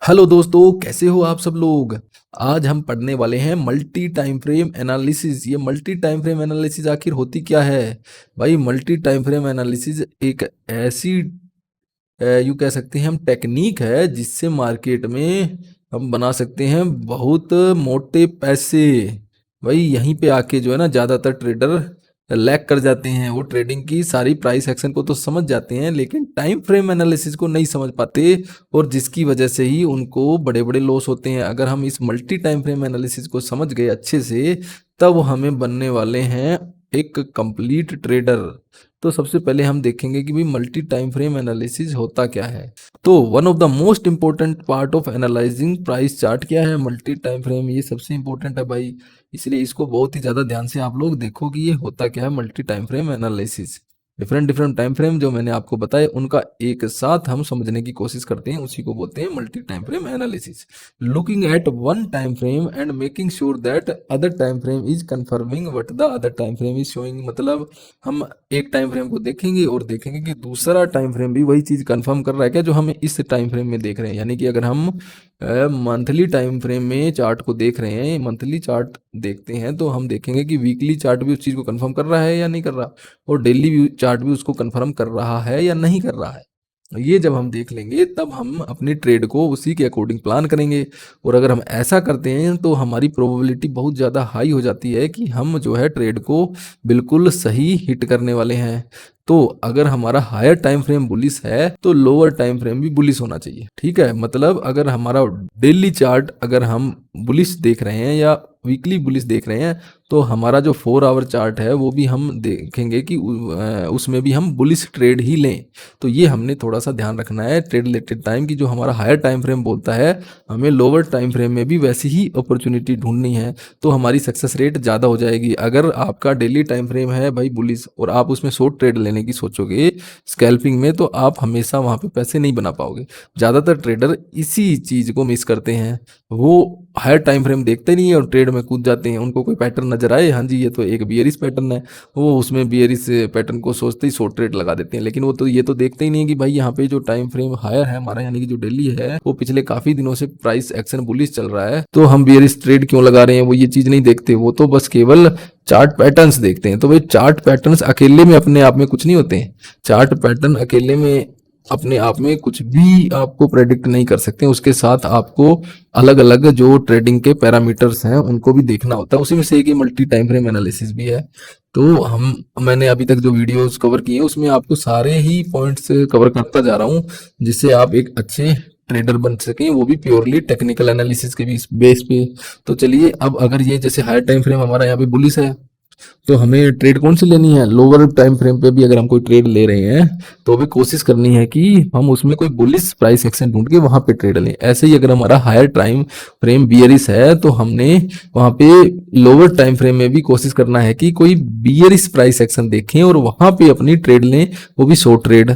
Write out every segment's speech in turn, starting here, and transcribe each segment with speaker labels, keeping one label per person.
Speaker 1: Hello दोस्तों, कैसे हो आप सब लोग। आज हम पढ़ने वाले हैं मल्टी टाइम फ्रेम एनालिसिस। ये मल्टी टाइम फ्रेम एनालिसिस आखिर होती क्या है भाई। मल्टी टाइम फ्रेम एनालिसिस एक ऐसी यूँ कह सकते हैं हम टेक्निक है जिससे मार्केट में हम बना सकते हैं बहुत मोटे पैसे। भाई यहीं पे आके जो है ना ज़्यादातर ट्रेडर लैग कर जाते हैं। वो ट्रेडिंग की सारी प्राइस एक्शन को तो समझ जाते हैं लेकिन टाइम फ्रेम एनालिसिस को नहीं समझ पाते, और जिसकी वजह से ही उनको बड़े बड़े लॉस होते हैं। अगर हम इस मल्टी टाइम फ्रेम एनालिसिस को समझ गए अच्छे से, तब हमें बनने वाले हैं एक कंप्लीट ट्रेडर। तो सबसे पहले हम देखेंगे कि भाई मल्टी टाइम फ्रेम एनालिसिस होता क्या है। तो one of the most important part of analysing price chart क्या है, मल्टी टाइम फ्रेम। ये सबसे इंपॉर्टेंट है भाई, इसलिए इसको बहुत ही ज़्यादा ध्यान से आप लोग देखो कि ये होता क्या है multi time frame analysis. Different different time frame जो मैंने आपको बताए उनका एक साथ हम समझने की कोशिश करते हैं, उसी को बोलते हैं multi time frame analysis. Looking at one time frame and making sure that other time frame is confirming what the other time frame is showing. मतलब हम एक टाइम फ्रेम को देखेंगे और देखेंगे कि दूसरा टाइम फ्रेम भी वही चीज़ कंफर्म कर रहा है क्या जो हमें इस टाइम फ्रेम में देख रहे हैं। यानी कि अगर हम मंथली टाइम फ्रेम में चार्ट को देख रहे हैं, मंथली चार्ट देखते हैं, तो हम देखेंगे कि वीकली चार्ट भी उस चीज़ को कंफर्म कर रहा है या नहीं कर रहा, और डेली भी चार्ट भी उसको कंफर्म कर रहा है या नहीं कर रहा है। ये जब हम देख लेंगे तब हम अपनी ट्रेड को उसी के अकॉर्डिंग प्लान करेंगे। और अगर हम ऐसा करते हैं तो हमारी प्रोबेबिलिटी बहुत ज़्यादा हाई हो जाती है कि हम जो है ट्रेड को बिल्कुल सही हिट करने वाले हैं। तो अगर हमारा हायर टाइम फ्रेम बुलिश है तो लोअर टाइम फ्रेम भी बुलिश होना चाहिए। ठीक है, मतलब अगर हमारा डेली चार्ट अगर हम बुलिश देख रहे हैं या वीकली बुलिश देख रहे हैं, तो हमारा जो 4 आवर चार्ट है वो भी हम देखेंगे कि उसमें भी हम बुलिश ट्रेड ही लें। तो ये हमने थोड़ा सा ध्यान रखना है ट्रेड रिलेटेड टाइम की। जो हमारा हायर टाइम फ्रेम बोलता है हमें लोअर टाइम फ्रेम में भी वैसी ही अपॉर्चुनिटी ढूंढनी है, तो हमारी सक्सेस रेट ज़्यादा हो जाएगी। अगर आपका डेली टाइम फ्रेम है भाई बुलिश और आप उसमें शॉर्ट ट्रेड लेने की सोचोगे स्कैल्पिंग में, तो आप हमेशा वहाँ पे पैसे नहीं बना पाओगे। ज़्यादातर ट्रेडर इसी चीज़ को मिस करते हैं। वो हायर टाइम फ्रेम देखते नहीं है और ट्रेड में कूद जाते हैं। उनको कोई पैटर्न नजर आए, हाँ जी ये तो एक बियरिश पैटर्न है, वो उसमें बियरिश पैटर्न को सोचते ही शॉर्ट ट्रेड लगा देते हैं। लेकिन वो तो ये तो देखते ही नहीं है कि भाई यहाँ पे जो टाइम फ्रेम हायर है हमारा, यानी कि जो डेली है, वो पिछले काफी दिनों से प्राइस एक्शन बुलिश चल रहा है, तो हम बियरिश ट्रेड क्यों लगा रहे हैं। वो ये चीज नहीं देखते, वो तो बस केवल चार्ट पैटर्न्स देखते हैं। तो भाई चार्ट पैटर्न्स अकेले में अपने आप में कुछ नहीं होते हैं। चार्ट पैटर्न अकेले में अपने आप में कुछ भी आपको प्रेडिक्ट नहीं कर सकते, उसके साथ आपको अलग अलग जो ट्रेडिंग के पैरामीटर्स हैं उनको भी देखना होता है। उसी में से एक मल्टी टाइम फ्रेम एनालिसिस भी है। तो मैंने अभी तक जो वीडियोस कवर किए हैं उसमें आपको सारे ही पॉइंट्स कवर करता जा रहा हूँ, जिससे आप एक अच्छे ट्रेडर बन सकें, वो भी प्योरली टेक्निकल एनालिसिस के बेस पे। तो चलिए, अब अगर ये जैसे हायर टाइम फ्रेम हमारा यहाँ पे बुलिश है, तो हमें ट्रेड कौन सी लेनी है। लोअर टाइम फ्रेम पे भी अगर हम कोई ट्रेड ले रहे हैं तो भी कोशिश करनी है कि हम उसमें कोई बुलिश प्राइस एक्शन ढूंढ के वहां पे ट्रेड लें। ऐसे ही अगर हमारा हायर टाइम फ्रेम बियरिश है तो हमने वहां पे लोअर टाइम फ्रेम में भी कोशिश करना है कि कोई बियरिश प्राइस एक्शन देखें और वहां पे अपनी ट्रेड लें, वो भी शॉर्ट ट्रेड।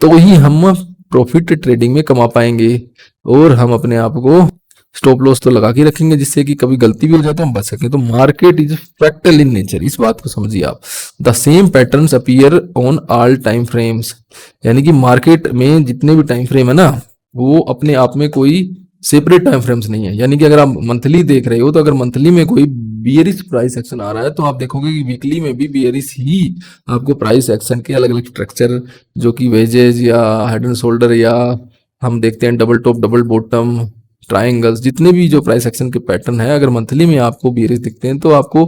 Speaker 1: तो ही हम प्रॉफिट ट्रेडिंग में कमा पाएंगे। और हम अपने आप को स्टॉप लॉस तो लगा के रखेंगे जिससे कि कभी गलती भी हो जाए तो हम बच सकें। तो market is fractal in nature, इस बात को समझिए आप। The same patterns appear on all time frames. यानी कि मार्केट में जितने भी टाइम फ्रेम है ना, वो अपने आप में कोई सेपरेट टाइम फ्रेम्स नहीं है। यानी कि अगर आप मंथली देख रहे हो तो अगर मंथली में कोई बियरिश प्राइस एक्शन आ रहा है तो आप देखोगे कि वीकली में भी बियरिश ही आपको प्राइस एक्शन के अलग अलग स्ट्रक्चर, जो कि वेजेस या हेड एंड शोल्डर, या हम देखते हैं double top double bottom triangles, जितने भी जो प्राइस एक्शन के पैटर्न है, अगर मंथली में आपको बियरिश दिखते हैं तो आपको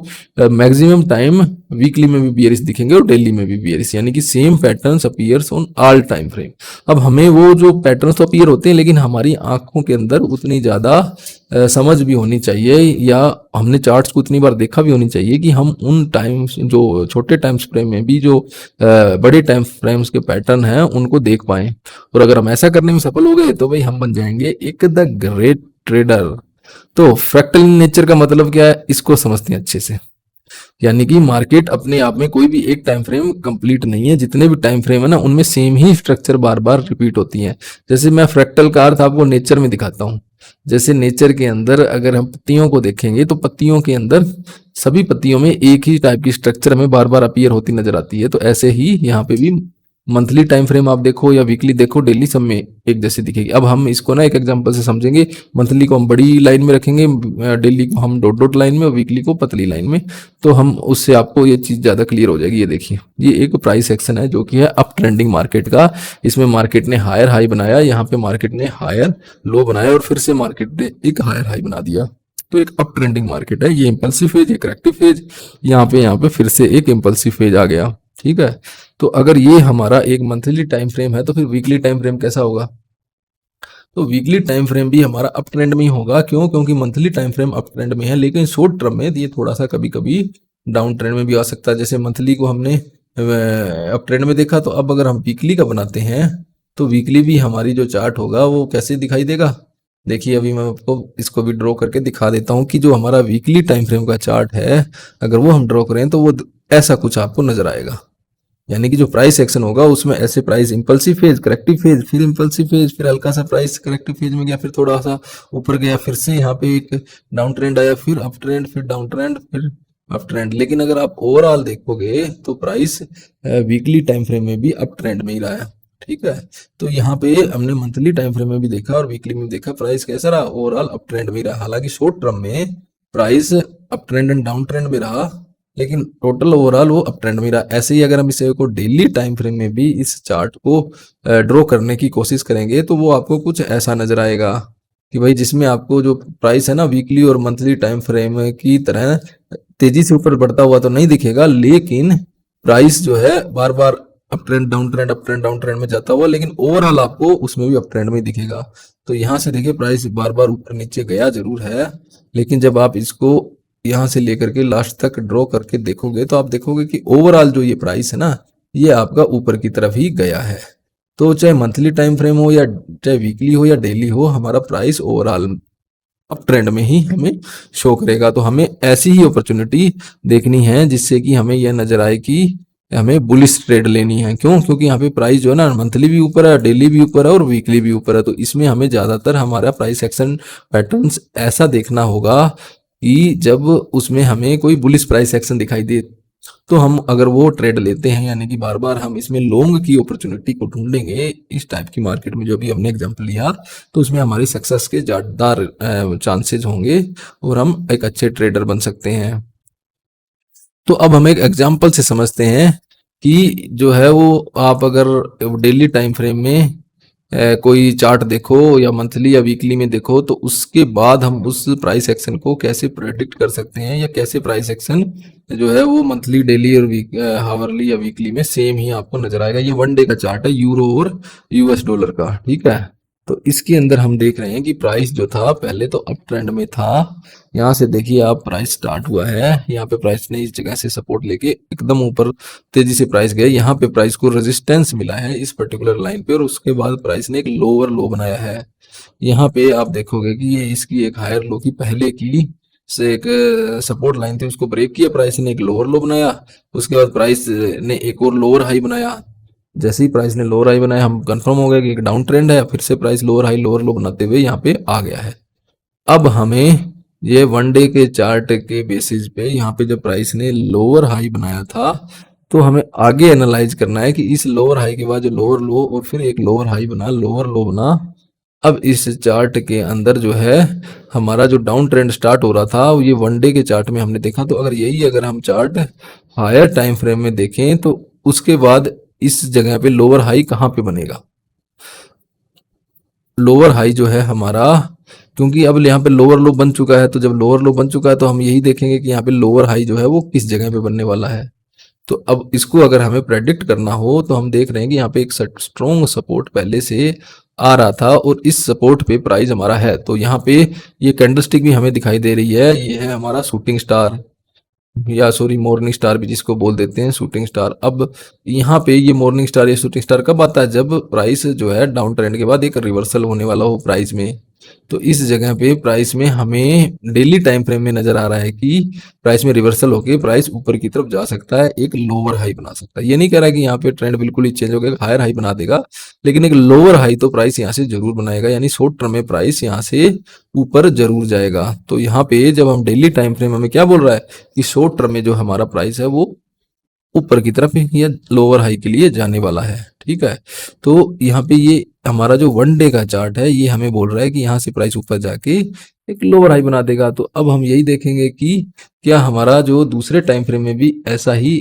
Speaker 1: मैक्सिमम टाइम वीकली में भी बियरिश दिखेंगे और डेली में भी बियरिश। यानी कि same patterns appears on all time frame. अब हमें वो जो पैटर्न्स तो अपीयर होते हैं लेकिन हमारी आंखों के अंदर उतनी ज़्यादा समझ भी होनी चाहिए, या हमने चार्ट्स को उतनी बार देखा भी होनी चाहिए कि हम उन टाइम्स जो छोटे टाइम फ्रेम में भी जो बड़े टाइम फ्रेम्स के पैटर्न हैं उनको देख पाएं। और अगर हम ऐसा करने में सफल हो गए तो भाई हम बन जाएंगे एक द ग्रेट ट्रेडर। तो फ्रैक्टल नेचर का मतलब क्या है, इसको समझते हैं अच्छे से। यानी कि मार्केट अपने आप में कोई भी एक टाइम फ्रेम कंप्लीट नहीं है। जितने भी टाइम फ्रेम है ना उनमें सेम ही स्ट्रक्चर बार बार रिपीट होती है। जैसे मैं फ्रैक्टल का अर्थ आपको नेचर में दिखाता हूँ। जैसे नेचर के अंदर अगर हम पत्तियों को देखेंगे तो पत्तियों के अंदर सभी पत्तियों में एक ही टाइप की स्ट्रक्चर हमें बार बार अपीयर होती नजर आती है। तो ऐसे ही यहाँ पे भी मंथली टाइम फ्रेम आप देखो या वीकली देखो, डेली सब में एक जैसी दिखेगी। अब हम इसको ना एक एग्जांपल से समझेंगे। मंथली को हम बड़ी लाइन में रखेंगे, डेली को हम डॉट डॉट लाइन में और वीकली को पतली लाइन में, तो हम उससे आपको ये चीज़ ज़्यादा क्लियर हो जाएगी। ये देखिए, ये एक प्राइस एक्शन है जो कि है अप ट्रेंडिंग मार्केट का। इसमें मार्केट ने हायर हाई बनाया, यहाँ पे मार्केट ने हायर लो बनाया और फिर से मार्केट ने एक हायर हाई बना दिया। तो एक अप ट्रेंडिंग मार्केट है। ये इंपल्सिव फेज, ये करेक्टिव फेज, यहाँ पे फिर से एक इंपल्सिव फेज आ गया। ठीक है, तो अगर ये हमारा एक मंथली टाइम फ्रेम है तो फिर वीकली टाइम फ्रेम कैसा होगा? तो वीकली टाइम फ्रेम भी हमारा अप ट्रेंड में ही होगा। क्यों? क्योंकि monthly time frame up trend में है, लेकिन शॉर्ट टर्म में ये थोड़ा सा कभी कभी डाउन ट्रेंड में भी आ सकता है। जैसे मंथली को हमने अप ट्रेंड में देखा, तो अब अगर हम वीकली का बनाते हैं तो वीकली भी हमारी जो चार्ट होगा वो कैसे दिखाई देगा? देखिए, अभी मैं आपको इसको भी ड्रॉ करके दिखा देता हूँ कि जो हमारा वीकली टाइम फ्रेम का चार्ट है, अगर वो हम ड्रॉ करें तो वो ऐसा कुछ आपको नजर आएगा। यानी कि जो प्राइस एक्शन होगा उसमें ऐसे price impulsive phase, corrective phase, फिर इंपल्सिव फेज, फिर हल्का सा प्राइस करेक्टिव फेज में गया, फिर थोड़ा सा ऊपर गया, फिर से यहाँ पे एक डाउन ट्रेंड आया, फिर अप ट्रेंड, फिर डाउन ट्रेंड, फिर अप ट्रेंड। लेकिन अगर आप ओवरऑल देखोगे तो प्राइस वीकली टाइम फ्रेम में भी अप ट्रेंड में ही रहा है। ठीक है, तो यहाँ पे हमने मंथली टाइम फ्रेम में भी देखा और वीकली में भी देखा, प्राइस कैसा रहा? ओवरऑल अप ट्रेंड में ही रहा। हालांकि शॉर्ट टर्म में price up trend and down trend में रहा, लेकिन टोटल ओवरऑल वो अप ट्रेंड में रहा। ऐसे ही अगर हम इसे को डेली टाइम फ्रेम में भी इस चार्ट को ड्रॉ करने की कोशिश करेंगे तो वो आपको कुछ ऐसा नजर आएगा कि भाई, जिसमें आपको जो प्राइस है ना वीकली और मंथली टाइम फ्रेम की तरह तेजी से ऊपर बढ़ता हुआ तो नहीं दिखेगा, लेकिन प्राइस जो है बार बार up trend down trend, up trend down trend में जाता हुआ, लेकिन ओवरऑल आपको उसमें भी अप ट्रेंड में दिखेगा। तो यहाँ से देखिए, प्राइस बार बार ऊपर नीचे गया जरूर है, लेकिन जब आप इसको यहाँ से लेकर के लास्ट तक ड्रॉ करके देखोगे तो आप देखोगे कि ओवरऑल जो ये प्राइस है ना, ये आपका ऊपर की तरफ ही गया है। तो चाहे मंथली टाइम फ्रेम हो या चाहे वीकली हो या डेली हो, हमारा प्राइस ओवरऑल अप ट्रेंड में ही हमें शो करेगा। तो हमें ऐसी ही अपॉर्चुनिटी देखनी है जिससे कि हमें यह नजर आए कि हमें बुलिश ट्रेड लेनी है। क्यों? क्योंकि यहाँ पे प्राइस जो है ना, मंथली भी ऊपर है, डेली भी ऊपर है और वीकली भी ऊपर है। तो इसमें हमें ज्यादातर हमारा प्राइस एक्शन पैटर्न्स ऐसा देखना होगा कि जब उसमें हमें कोई बुलिश प्राइस एक्शन दिखाई दे, तो हम अगर वो ट्रेड लेते हैं, यानी कि बार बार हम इसमें लॉन्ग की अपॉर्चुनिटी को ढूंढेंगे इस टाइप की मार्केट में, जो भी हमने एग्जांपल लिया, तो उसमें हमारी सक्सेस के ज्यादातर चांसेस होंगे और हम एक अच्छे ट्रेडर बन सकते हैं। तो अब हम एक एग्जांपल से समझते हैं कि जो है वो आप अगर डेली टाइम फ्रेम में कोई चार्ट देखो या मंथली या वीकली में देखो, तो उसके बाद हम उस प्राइस एक्शन को कैसे प्रेडिक्ट कर सकते हैं, या कैसे प्राइस एक्शन जो है वो मंथली, डेली और हावरली या वीकली में सेम ही आपको नजर आएगा। ये वन डे का चार्ट है यूरो और यूएस डॉलर का। ठीक है, तो इसके अंदर हम देख रहे हैं कि प्राइस जो था पहले तो अप ट्रेंड में था। यहाँ से देखिए आप, प्राइस स्टार्ट हुआ है, यहाँ पे प्राइस ने इस जगह से सपोर्ट लेके एकदम ऊपर तेजी से प्राइस गया। यहाँ पे प्राइस को रेजिस्टेंस मिला है इस पर्टिकुलर लाइन पे, और उसके बाद प्राइस ने एक लोअर लो बनाया है। यहाँ पे आप देखोगे कि ये इसकी एक हायर लो की पहले की से एक सपोर्ट लाइन थी, उसको ब्रेक किया प्राइस ने, एक लोअर लो बनाया। उसके बाद प्राइस ने एक और लोअर हाई बनाया। जैसे ही प्राइस ने लोअर हाई बनाया, हम कंफर्म हो गया कि एक डाउन ट्रेंड है। फिर से प्राइस लोअर हाई लोअर लो बनाते हुए यहाँ पे आ गया है। अब हमें ये वन डे के चार्ट के बेसिस पे यहाँ पे जब प्राइस ने लोअर हाई बनाया था, तो हमें आगे एनालाइज करना है कि इस लोअर हाई के बाद जो लोअर लो और फिर एक लोअर हाई बना, लोअर लो बना। अब इस चार्ट के अंदर जो है हमारा जो डाउन ट्रेंड स्टार्ट हो रहा था, वो ये वन डे के चार्ट में हमने देखा। तो अगर हम चार्ट हायर टाइम फ्रेम में देखें तो उसके बाद इस जगह पे लोअर हाई कहाँ पे बनेगा? लोअर हाई जो है हमारा, क्योंकि अब यहाँ पे लोअर लो बन चुका है, तो जब लोअर लो बन चुका है तो हम यही देखेंगे कि यहाँ पे लोअर हाई जो है वो किस जगह पे बनने वाला है। तो अब इसको अगर हमें प्रेडिक्ट करना हो तो हम देख रहे हैं कि यहाँ पे एक स्ट्रॉन्ग सपोर्ट पहले से आ रहा था और इस सपोर्ट पे प्राइस हमारा है। तो यहाँ पे ये कैंडलस्टिक भी हमें दिखाई दे रही है, ये है हमारा शूटिंग स्टार, या सॉरी मॉर्निंग स्टार भी जिसको बोल देते हैं, शूटिंग स्टार। अब यहाँ पे ये मॉर्निंग स्टार या शूटिंग स्टार कब आता है? जब प्राइस जो है डाउन ट्रेंड के बाद एक रिवर्सल होने वाला हो प्राइस में। तो इस जगह पे प्राइस में हमें डेली टाइम फ्रेम में नजर आ रहा है कि प्राइस में रिवर्सल होके प्राइस ऊपर की तरफ जा सकता है, एक लोअर हाई बना सकता है। ये नहीं कह रहा कि यहाँ पे ट्रेंड बिल्कुल ही चेंज हो गया, हायर हाई बना देगा, लेकिन एक लोअर हाई तो प्राइस यहाँ से जरूर बनाएगा, यानी शॉर्ट टर्म में प्राइस यहाँ से ऊपर जरूर जाएगा। तो यहाँ पे जब हम डेली टाइम फ्रेम, हमें क्या बोल रहा है कि शॉर्ट टर्म में जो हमारा प्राइस है वो ऊपर की तरफ या लोअर हाई के लिए जाने वाला है। ठीक है, तो यहाँ पे ये हमारा जो वन डे का चार्ट है ये हमें बोल रहा है कि यहाँ से प्राइस ऊपर जाके एक लोअर हाई बना देगा। तो अब हम यही देखेंगे कि क्या हमारा जो दूसरे टाइम फ्रेम में भी ऐसा ही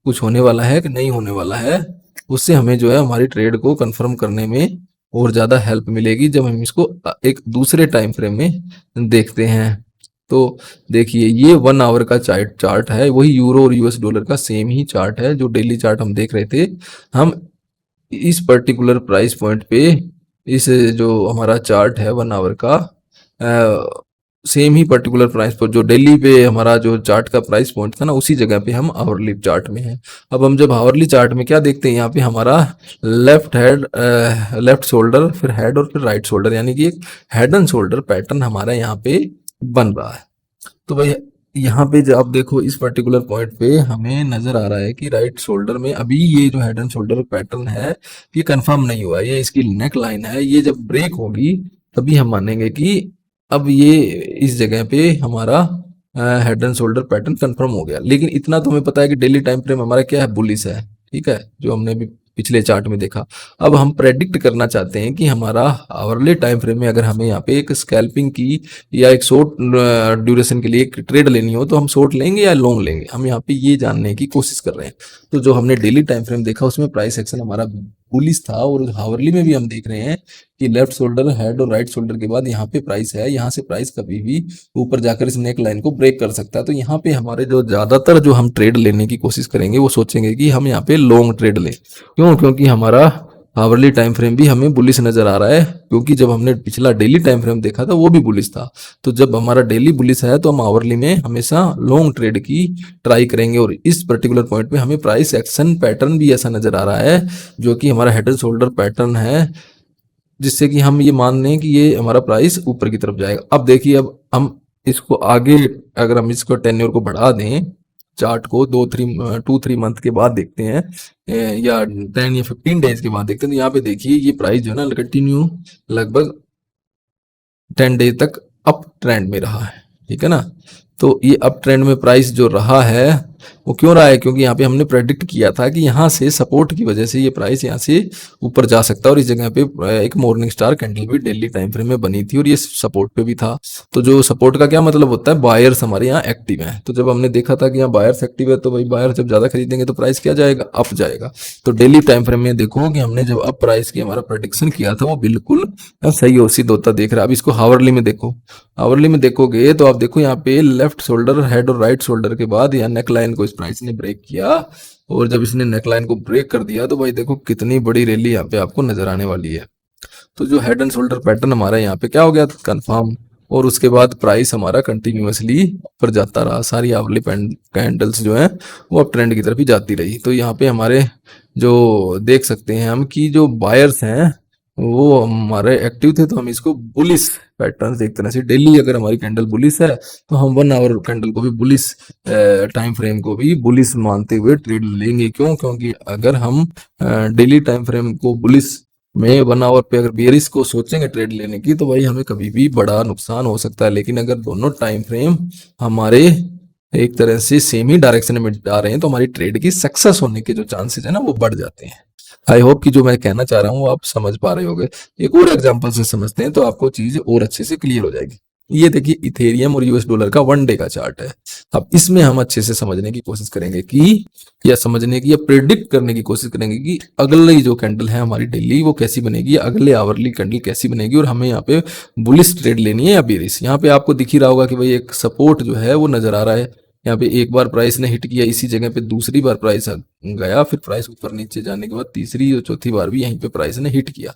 Speaker 1: कुछ होने वाला है कि नहीं होने वाला है। उससे हमें जो है हमारी ट्रेड को कंफर्म करने में और ज़्यादा हेल्प मिलेगी जब हम इसको एक दूसरे टाइम फ्रेम में देखते हैं। तो देखिए ये 1 आवर का चार्ट है, वही यूरो और यूएस डॉलर का सेम ही चार्ट है जो डेली चार्ट हम देख रहे थे। हम इस पर्टिकुलर प्राइस पॉइंट पे इस जो हमारा चार्ट है 1 आवर का सेम ही पर्टिकुलर प्राइस पर जो डेली पे हमारा जो चार्ट का प्राइस पॉइंट था ना उसी जगह पे हम आवरली चार्ट में हैं। अब हम जब आवरली चार्ट में क्या देखते हैं, यहाँ पे हमारा लेफ्ट शोल्डर, फिर हेड और फिर राइट शोल्डर, यानी कि एक हेड एंड शोल्डर पैटर्न हमारा यहाँ पे बन रहा है। तो भाई यहाँ पे जब आप देखो इस पर्टिकुलर पॉइंट पे हमें नजर आ रहा है कि राइट शोल्डर में अभी ये जो हेड एंड शोल्डर पैटर्न है ये कंफर्म नहीं हुआ है, ये इसकी नेक लाइन है, ये जब ब्रेक होगी तभी हम मानेंगे कि अब ये इस जगह पे हमारा head and shoulder pattern confirm हो गया। लेकिन इतना तो हमें पता है कि डेली टाइम फ्रेम हमारा क्या है, बुलिश है। ठीक है, जो हमने भी पिछले चार्ट में देखा। अब हम प्रेडिक्ट करना चाहते हैं कि हमारा आवरली टाइम फ्रेम में अगर हमें यहाँ पे एक स्कैल्पिंग की या एक शॉर्ट ड्यूरेशन के लिए एक ट्रेड लेनी हो तो हम शॉर्ट लेंगे या लॉन्ग लेंगे, हम यहाँ पे ये जानने की कोशिश कर रहे हैं। तो जो हमने डेली टाइम फ्रेम देखा उसमें प्राइस एक्शन हमारा बुलिश था, और हावरली में भी हम देख रहे हैं कि लेफ्ट शोल्डर, हेड और राइट शोल्डर के बाद यहाँ पे प्राइस है, यहाँ से प्राइस कभी भी ऊपर जाकर इस नेक लाइन को ब्रेक कर सकता है। तो यहाँ पे हमारे जो ज्यादातर जो हम ट्रेड लेने की कोशिश करेंगे वो सोचेंगे कि हम यहाँ पे लॉन्ग ट्रेड लें। क्यों? क्योंकि हमारा आवरली टाइम फ्रेम भी हमें बुलिश नजर आ रहा है, क्योंकि जब हमने पिछला डेली टाइम फ्रेम देखा था वो भी बुलिश था। तो जब हमारा डेली बुलिश है तो हम आवरली में हमेशा लॉन्ग ट्रेड की ट्राई करेंगे। और इस पर्टिकुलर पॉइंट पे हमें प्राइस एक्शन पैटर्न भी ऐसा नजर आ रहा है जो कि हमारा हेड एंड शोल्डर पैटर्न है, जिससे कि हम ये मान लें कि ये हमारा प्राइस ऊपर की तरफ जाएगा। अब देखिए, अब हम इसको आगे अगर हम इसको टेन्योर को बढ़ा दें, चार्ट को 2-3 मंथ के बाद देखते हैं, या 10 या 15 डेज के बाद देखते हैं, तो यहाँ पे देखिए ये प्राइस जो है ना कंटिन्यू लगभग 10 डेज तक अप ट्रेंड में रहा है। ठीक है ना, तो ये अप ट्रेंड में प्राइस जो रहा है वो क्यों रहा है? क्योंकि यहाँ पे हमने प्रेडिक्ट किया था कि यहाँ से सपोर्ट की वजह से ये प्राइस यहाँ से ऊपर जा सकता है, और इस जगह पे एक मॉर्निंग स्टार कैंडल भी डेली टाइम फ्रेम में बनी थी और ये सपोर्ट पे भी था। तो जो सपोर्ट का क्या मतलब होता है, बायर्स हमारे यहाँ एक्टिव हैं। तो जब हमने देखा था कि यहाँ बायर्स एक्टिव है तो भाई बायर जब ज्यादा खरीदेंगे तो प्राइस क्या जाएगा, अप जाएगा। तो डेली टाइम फ्रेम में देखो कि हमने जब अप प्राइस की हमारा प्रेडिक्शन किया था वो बिल्कुल सही हो सिद्ध होता दिख रहा है। अब इसको हावरली में देखो, हावरली में देखोगे तो आप देखो यहाँ पे लेफ्ट शोल्डर, हेड और राइट शोल्डर के बाद यहाँ नेक लाइन को इस प्राइस ने ब्रेक किया, और जब इसने नेक लाइन को ब्रेक कर दिया तो भाई देखो कितनी बड़ी रैली यहाँ पे आपको नजर आने वाली है। तो जो हेड एंड शोल्डर पैटर्न हमारा यहाँ पे क्या हो गया कंफर्म, और उसके बाद प्राइस हमारा कंटिन्यूअसली ऊपर जाता रहा। सारी आवली कैंडल्स जो है वो अब ट्रेंड की तरफ ही जाती रही। तो यहाँ पे हमारे जो देख सकते हैं हम कि जो बायर्स हैं वो हमारे एक्टिव थे, तो हम इसको बुलिश पैटर्न देखते हैं। डेली अगर हमारी कैंडल बुलिश है तो हम 1 आवर कैंडल को भी बुलिश, टाइम फ्रेम को भी बुलिश मानते हुए ट्रेड लेंगे। क्यों? क्योंकि अगर हम डेली टाइम फ्रेम को बुलिश में 1 आवर पे अगर बेरिश को सोचेंगे ट्रेड लेने की तो भाई हमें कभी भी बड़ा नुकसान हो सकता है। लेकिन अगर दोनों टाइम फ्रेम हमारे एक तरह से सेम ही डायरेक्शन में जा रहे हैं तो हमारी ट्रेड की सक्सेस होने के जो चांसेस है ना वो बढ़ जाते हैं। आई होप कि जो मैं कहना चाह रहा हूँ आप समझ पा रहे होगे। एक और एग्जांपल से समझते हैं तो आपको चीज और अच्छे से क्लियर हो जाएगी। ये देखिए इथेरियम और यूएस डॉलर का 1 डे का चार्ट है। अब इसमें हम अच्छे से समझने की कोशिश करेंगे कि, या समझने की या प्रिडिक्ट करने की कोशिश करेंगे कि अगली जो कैंडल है हमारी डेली वो कैसी बनेगी, या अगले आवरली कैंडल कैसी बनेगी, और हमें यहाँ पे बुलिश ट्रेड लेनी है या बेरिश। यहाँ पे आपको दिख ही रहा होगा कि भाई एक सपोर्ट जो है वो नजर आ रहा है। यहाँ पे एक बार प्राइस ने हिट किया इसी जगह पे, दूसरी बार प्राइस गया, फिर प्राइस ऊपर नीचे जाने के बाद तीसरी और चौथी बार भी यहीं पे प्राइस ने हिट किया,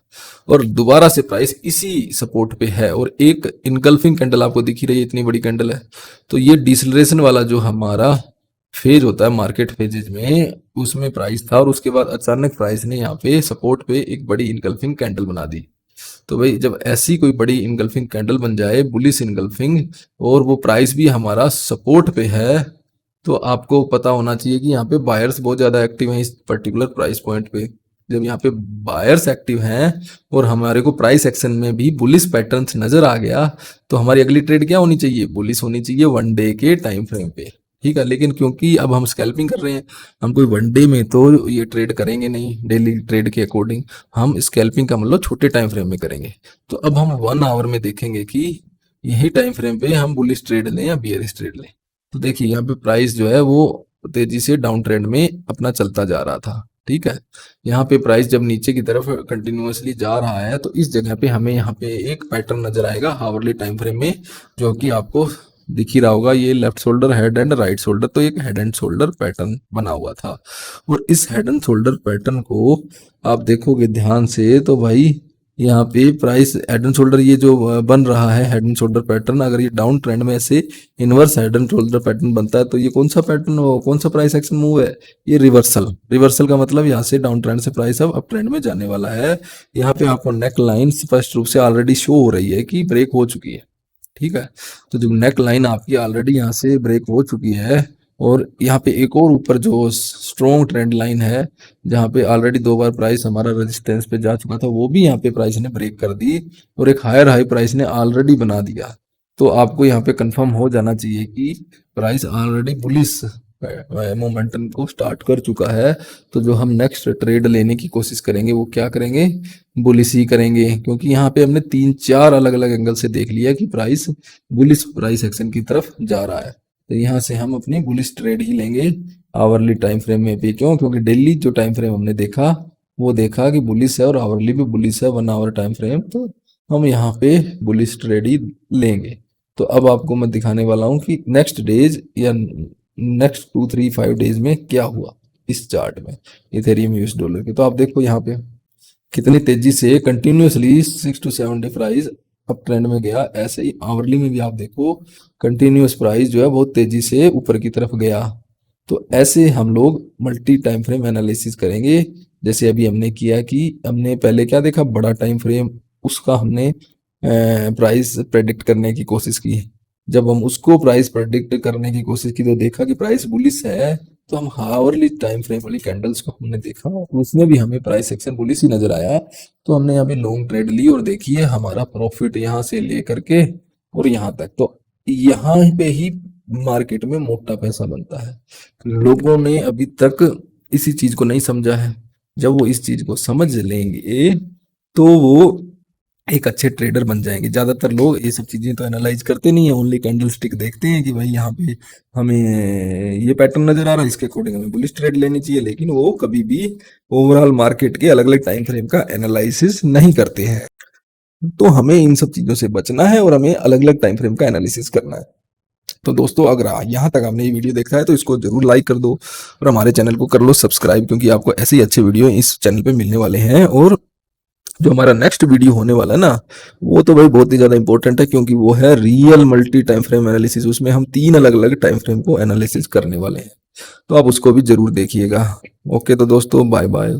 Speaker 1: और दोबारा से प्राइस इसी सपोर्ट पे है, और एक इनकल्फिंग कैंडल आपको दिख ही रही है, इतनी बड़ी कैंडल है। तो ये डिसलरेशन वाला जो हमारा फेज होता है मार्केट फेजेज में, उसमें प्राइस था, और उसके बाद अचानक प्राइस ने यहाँ पे सपोर्ट पे एक बड़ी इनकल्फिंग कैंडल बना दी। तो भाई जब ऐसी कोई बड़ी इनगल्फिंग कैंडल बन जाए, बुलिश इनगल्फिंग, और वो प्राइस भी हमारा सपोर्ट पे है, तो आपको पता होना चाहिए कि यहाँ पे बायर्स बहुत ज्यादा एक्टिव हैं इस पर्टिकुलर प्राइस पॉइंट पे। जब यहाँ पे बायर्स एक्टिव हैं और हमारे को प्राइस एक्शन में भी बुलिश पैटर्न्स नजर आ गया, तो हमारी अगली ट्रेड क्या होनी चाहिए, बुलिश होनी चाहिए 1 डे के टाइम फ्रेम पे। ठीक है। लेकिन क्योंकि अब हम स्कैल्पिंग कर रहे हैं, हम कोई वनडे में तो ये ट्रेड करेंगे नहीं डेली ट्रेड के अकॉर्डिंग, हम स्कैल्पिंग का मतलब छोटे टाइम फ्रेम में करेंगे। तो अब हम 1 आवर में देखेंगे कि यही टाइम फ्रेम पे हम बुलिश ट्रेड लें या बियरिश ट्रेड लें। तो देखिए यहाँ पे प्राइस जो है वो तेजी से डाउन ट्रेंड में अपना चलता जा रहा था। ठीक है, यहाँ पे प्राइस जब नीचे की तरफ कंटिन्यूअसली जा रहा है तो इस जगह पे हमें यहाँ पे एक पैटर्न नजर आएगा हावरली टाइम फ्रेम में, जो कि आपको दिख ही रहा होगा। ये left shoulder, head and right shoulder, तो एक हेड एंड शोल्डर पैटर्न बना हुआ था। और इस हेड एंड शोल्डर पैटर्न को आप देखोगे ध्यान से तो भाई यहाँ पे प्राइस हेड एंड शोल्डर ये जो बन रहा है हेड एंड शोल्डर पैटर्न, अगर ये डाउन ट्रेंड में ऐसे inverse head and shoulder pattern बनता है तो ये कौन सा पैटर्न हो, कौन सा प्राइस एक्शन मूव है, ये रिवर्सल। रिवर्सल का मतलब यहाँ से डाउन ट्रेंड से प्राइस अब अप ट्रेंड में जाने वाला है। यहाँ पे आपको नेक लाइन स्पष्ट रूप से ऑलरेडी शो हो रही है कि ब्रेक हो चुकी है। ठीक है, तो जब नेक लाइन आपकी ऑलरेडी यहाँ से ब्रेक हो चुकी है और यहाँ पे एक और ऊपर जो स्ट्रॉन्ग ट्रेंड लाइन है जहाँ पे ऑलरेडी 2 बार प्राइस हमारा रेजिस्टेंस पे जा चुका था, वो भी यहाँ पे प्राइस ने ब्रेक कर दी और एक हायर हाई प्राइस ने ऑलरेडी बना दिया। तो आपको यहाँ पे कंफर्म हो जाना चाहिए कि प्राइस ऑलरेडी बुलिश मोमेंटम को स्टार्ट कर चुका है। तो जो हम नेक्स्ट ट्रेड लेने की कोशिश करेंगे वो क्या करेंगे, बुलिश ही करेंगे, क्योंकि यहाँ पे हमने 3-4 अलग अलग एंगल से देख लिया कि प्राइस बुलिश प्राइस एक्शन की तरफ जा रहा है। तो यहाँ से हम अपनी बुलिश ट्रेड ही लेंगे आवरली टाइम फ्रेम में भी। क्यों? क्योंकि डेली जो टाइम फ्रेम हमने देखा वो देखा कि बुलिश है और आवरली भी बुलिश है 1 आवर टाइम फ्रेम, तो हम यहाँ पे बुलिश ट्रेड ही लेंगे। तो अब आपको मैं दिखाने वाला हूँ कि नेक्स्ट डेज या नेक्स्ट 2-3-5 डेज में क्या हुआ इस चार्ट में इथेरियम यूएस डॉलर के। तो आप देखो यहाँ पे कितनी तेजी से continuously 6 to 7 day price up trend में गया। ऐसे ही आवरली में भी आप देखो कंटिन्यूस प्राइस जो है बहुत तेजी से ऊपर की तरफ गया। तो ऐसे हम लोग मल्टी टाइम फ्रेम एनालिसिस करेंगे, जैसे अभी हमने किया कि हमने पहले क्या देखा, बड़ा टाइम फ्रेम, उसका हमने प्राइस प्रेडिक्ट करने की कोशिश की। जब हम उसको प्राइस प्रेडिक्ट करने की कोशिश की तो देखा कि प्राइस बुलिश है, तो हम हावरली टाइम फ्रेम वाली कैंडल्स को हमने देखा और उसमें भी हमें प्राइस एक्शन बुलिश ही नजर आया। तो हमने यहाँ पे लॉन्ग ट्रेड ली और देखिए हमारा प्रॉफिट यहाँ से ले करके और यहाँ तक, तो यहाँ पे ही मार्केट में मोटा पैसा बनता है। लोगों ने अभी तक इसी चीज को नहीं समझा है। जब वो इस चीज को समझ लेंगे तो वो एक अच्छे ट्रेडर बन जाएंगे। ज्यादातर लोग ये सब चीजें तो एनालाइज करते नहीं है, ओनली कैंडल स्टिक देखते हैं कि भाई यहाँ पे हमें ये पैटर्न नजर आ रहा है, इसके अकॉर्डिंग हमें बुलिश ट्रेड लेनी चाहिए, लेकिन वो कभी भी ओवरऑल मार्केट के अलग अलग टाइम फ्रेम का एनालिसिस नहीं करते हैं। तो हमें इन सब चीजों से बचना है और हमें अलग अलग टाइम फ्रेम का एनालिसिस करना है। तो दोस्तों अगर यहाँ तक आपने ये वीडियो देखा है तो इसको जरूर लाइक कर दो और हमारे चैनल को कर लो सब्सक्राइब, क्योंकि आपको ऐसे ही अच्छे वीडियो इस चैनल पे मिलने वाले हैं। और जो हमारा नेक्स्ट वीडियो होने वाला है ना, वो तो भाई बहुत ही ज़्यादा इंपॉर्टेंट है, क्योंकि वो है real multi time frame analysis. उसमें हम 3 अलग अलग टाइम फ्रेम को एनालिसिस करने वाले हैं, तो आप उसको भी जरूर देखिएगा। ओके तो दोस्तों बाय बाय।